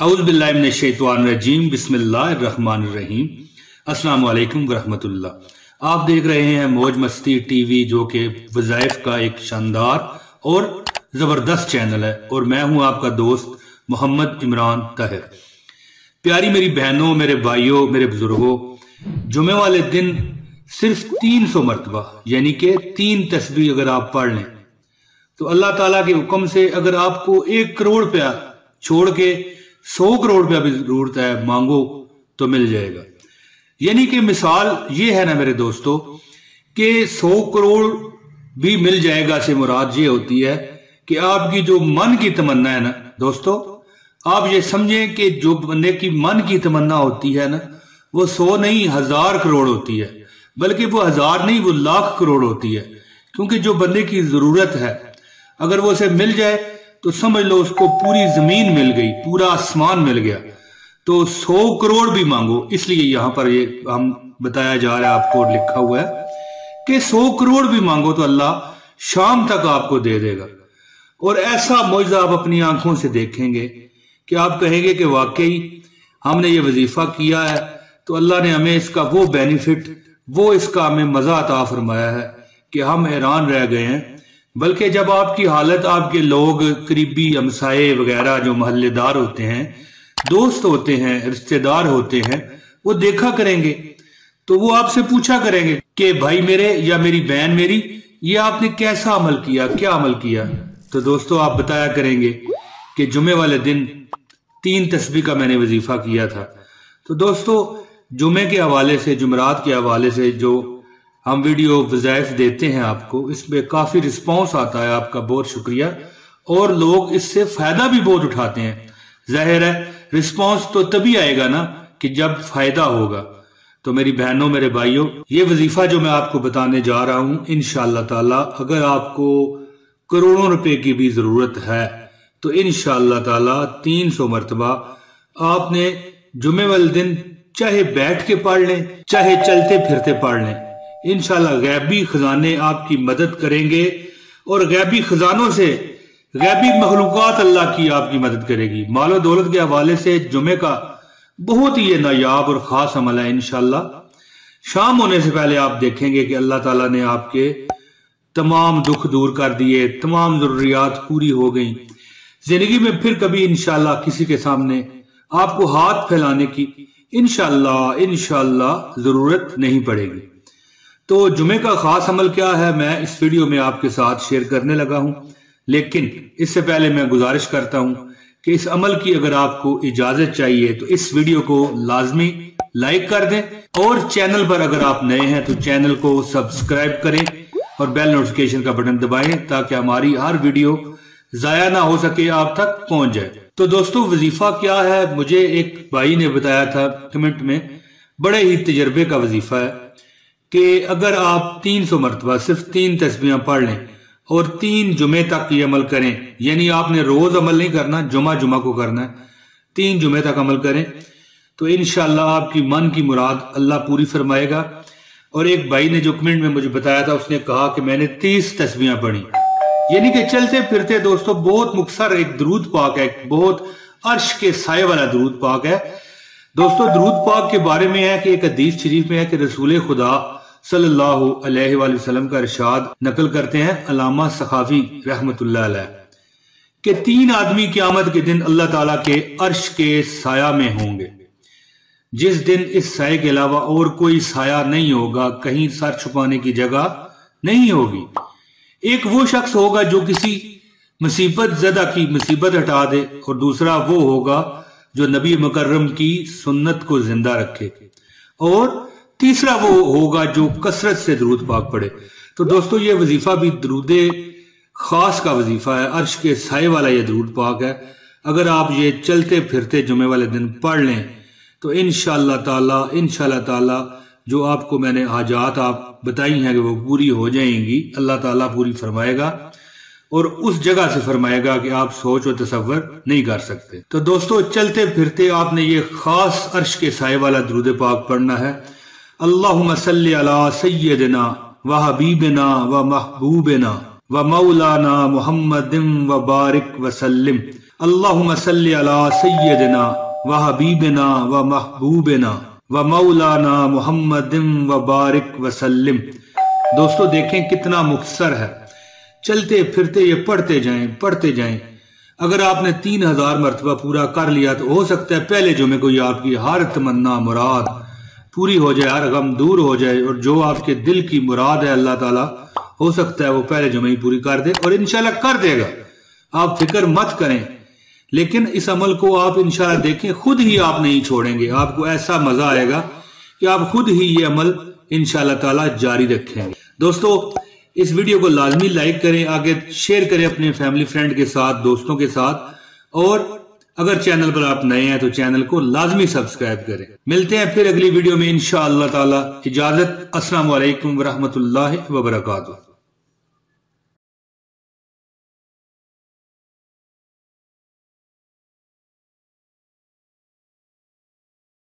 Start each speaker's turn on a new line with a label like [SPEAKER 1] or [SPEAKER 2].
[SPEAKER 1] औज़ु बिल्लाहि मिनश शैतानिर रजीम बिस्मिल्लाहिर्रहमानिर्रहीम। अस्सलाम वालेकुम वरहमतुल्लाह। आप देख रहे हैं मौज मस्ती टीवी, जो कि वज़ाइफ का एक शानदार और ज़बरदस्त चैनल है, और मैं हूं आपका दोस्त मोहम्मद इमरान ताहिर। प्यारी मेरी बहनों, मेरे भाइयों, मेरे बुजुर्गों, जुमे वाले दिन सिर्फ 300 मरतबा यानी कि 3 तस्बीह अगर आप पढ़ लें तो अल्लाह ताला के हुक्म से अगर आपको 1 करोड़ रुपया छोड़ के 100 करोड़ रुपया भी जरूरत है मांगो तो मिल जाएगा। यानी कि मिसाल ये है ना मेरे दोस्तों कि 100 करोड़ भी मिल जाएगा से मुराद ये होती है कि आपकी जो मन की तमन्ना है ना दोस्तों, आप ये समझें कि जो बंदे की मन की तमन्ना होती है ना, वो 100 नहीं 1000 करोड़ होती है, बल्कि वो 1000 नहीं वो लाख करोड़ होती है। क्योंकि जो बंदे की जरूरत है अगर वो उसे मिल जाए तो समझ लो उसको पूरी जमीन मिल गई, पूरा आसमान मिल गया। तो 100 करोड़ भी मांगो, इसलिए यहां पर ये हम बताया जा रहा है, आपको लिखा हुआ है कि 100 करोड़ भी मांगो तो अल्लाह शाम तक आपको दे देगा। और ऐसा मौजज़ा आप अपनी आंखों से देखेंगे कि आप कहेंगे कि वाकई हमने ये वजीफा किया है तो अल्लाह ने हमें इसका वो बेनिफिट, वो इसका हमें मजा अता फरमाया है कि हम हैरान रह गए हैं। बल्कि जब आपकी हालत, आपके लोग करीबी हमसाए वगैरह जो मोहल्लेदार होते हैं, दोस्त होते हैं, रिश्तेदार होते हैं, वो देखा करेंगे तो वो आपसे पूछा करेंगे कि भाई मेरे या मेरी बहन मेरी, ये आपने कैसा अमल किया, क्या अमल किया। तो दोस्तों आप बताया करेंगे कि जुमे वाले दिन 3 तस्बीह का मैंने वजीफा किया था। तो दोस्तों जुमे के हवाले से, जुमरात के हवाले से जो हम वीडियो वज़ाइफ देते हैं आपको, इसमें काफी रिस्पांस आता है, आपका बहुत शुक्रिया। और लोग इससे फायदा भी बहुत उठाते हैं। जाहिर है रिस्पांस तो तभी आएगा ना कि जब फायदा होगा। तो मेरी बहनों, मेरे भाइयों, ये वजीफा जो मैं आपको बताने जा रहा हूं, इंशाअल्लाह ताला अगर आपको करोड़ों रुपए की भी जरूरत है तो इंशाअल्लाह ताला 300 मरतबा आपने जुमे वाले दिन चाहे बैठ के पढ़ लें, चाहे चलते फिरते पढ़ लें। इंशाअल्लाह गैबी खजाने आपकी मदद करेंगे, और गैबी खजानों से गैबी मखलूकात अल्लाह की आपकी मदद करेगी। मालो दौलत के हवाले से जुमे का बहुत ही नायाब और खास अमल है। इंशाअल्लाह शाम होने से पहले आप देखेंगे कि अल्लाह ताला ने आपके तमाम दुख दूर कर दिए, तमाम जरूरियात पूरी हो गई। जिंदगी में फिर कभी इंशाअल्लाह किसी के सामने आपको हाथ फैलाने की इंशाअल्लाह जरूरत नहीं पड़ेगी। तो जुमे का खास अमल क्या है, मैं इस वीडियो में आपके साथ शेयर करने लगा हूं। लेकिन इससे पहले मैं गुजारिश करता हूं कि इस अमल की अगर आपको इजाजत चाहिए तो इस वीडियो को लाजमी लाइक कर दें, और चैनल पर अगर आप नए हैं तो चैनल को सब्सक्राइब करें और बेल नोटिफिकेशन का बटन दबाएं ताकि हमारी हर वीडियो जाया ना हो सके, आप तक पहुंच जाए। तो दोस्तों वजीफा क्या है, मुझे एक भाई ने बताया था कमेंट में, बड़े ही तजर्बे का वजीफा है कि अगर आप 300 मरतबा सिर्फ 3 तस्बीह पढ़ लें और 3 जुमे तक ये अमल करें, यानी आपने रोज अमल नहीं करना, जुमा जुमा को करना है, 3 जुमे तक अमल करें तो इंशाअल्लाह आपकी मन की मुराद अल्लाह पूरी फरमाएगा। और एक भाई ने जो कमेंट में मुझे बताया था, उसने कहा कि मैंने 30 तस्बीह पढ़ी, यानी कि चलते फिरते। दोस्तों बहुत मुख्तसर एक दरूद पाक है, बहुत अर्श के साए वाला दरूद पाक है। दोस्तों दरूद पाक के बारे में है कि एक हदीस शरीफ में है कि रसूल खुदा सल्लल्लाहु अलैहि वसल्लम का इरशाद नकल करते हैं अल्लामा सखाफी रहमतुल्लाह अलैह कि 3 आदमी क़यामत के दिन अल्लाह ताला के अर्श के साया में होंगे, जिस दिन इस साये के अलावा और कोई साया नहीं होगा, कहीं सर छुपाने की जगह नहीं होगी। एक वो शख्स होगा जो किसी मुसीबत ज़दा की मुसीबत हटा दे, और दूसरा वो होगा जो नबी मुकर्रम की सुन्नत को जिंदा रखे, और तीसरा वो होगा जो कसरत से दरूद पाक पढ़े। तो दोस्तों ये वजीफा भी दरूदे खास का वजीफा है, अर्श के साए वाला ये दरूद पाक है। अगर आप ये चलते फिरते जुमे वाले दिन पढ़ लें तो इंशाअल्लाह ताला जो आपको मैंने हाजात आप बताई हैं कि वो पूरी हो जाएंगी, अल्लाह ताला पूरी फरमाएगा, और उस जगह से फरमाएगा कि आप सोच और तसव्वुर नहीं कर सकते। तो दोस्तों चलते फिरते आपने ये खास अर्श के साए वाला दरूद पाक पढ़ना है। अल्लाहुम्मा सल्ली अला सय्यदिना व हबीबिना व महबूबिना व मौलाना मुहम्मदिन व बारिक व सल्लिम अल्लाहुम्मा सल्ली अला सय्यदिना व हबीबिना व महबूबिना व मौलाना मुहम्मदिन व बारिक व सल्लिम। दोस्तों देखें कितना मुख्तसर है, चलते फिरते ये पढ़ते जाएं। अगर आपने 3000 मरतबा पूरा कर लिया तो हो सकता है पहले जुमे को ये आपकी हर तमन्ना मुराद पूरी हो जाए, हर गम दूर हो जाए, और जो आपके दिल की मुराद है अल्लाह ताला हो सकता है वो पहले जुमे ही पूरी कर दे, और इंशाल्लाह कर देगा। आप फिक्र मत करें, लेकिन इस अमल को आप इंशाल्लाह देखें, खुद ही आप नहीं छोड़ेंगे। आपको ऐसा मजा आएगा कि आप खुद ही ये अमल इंशाल्लाह ताला जारी रखेंगे। दोस्तों इस वीडियो को लाजमी लाइक करें, आगे शेयर करें अपने फैमिली फ्रेंड के साथ, दोस्तों के साथ, और अगर चैनल पर आप नए हैं तो चैनल को लाजमी सब्सक्राइब करें। मिलते हैं फिर अगली वीडियो में इंशाअल्लाह ताला। इजाजत। अस्सलाम वालेकुम व रहमतुल्लाहि व बरकातुहू।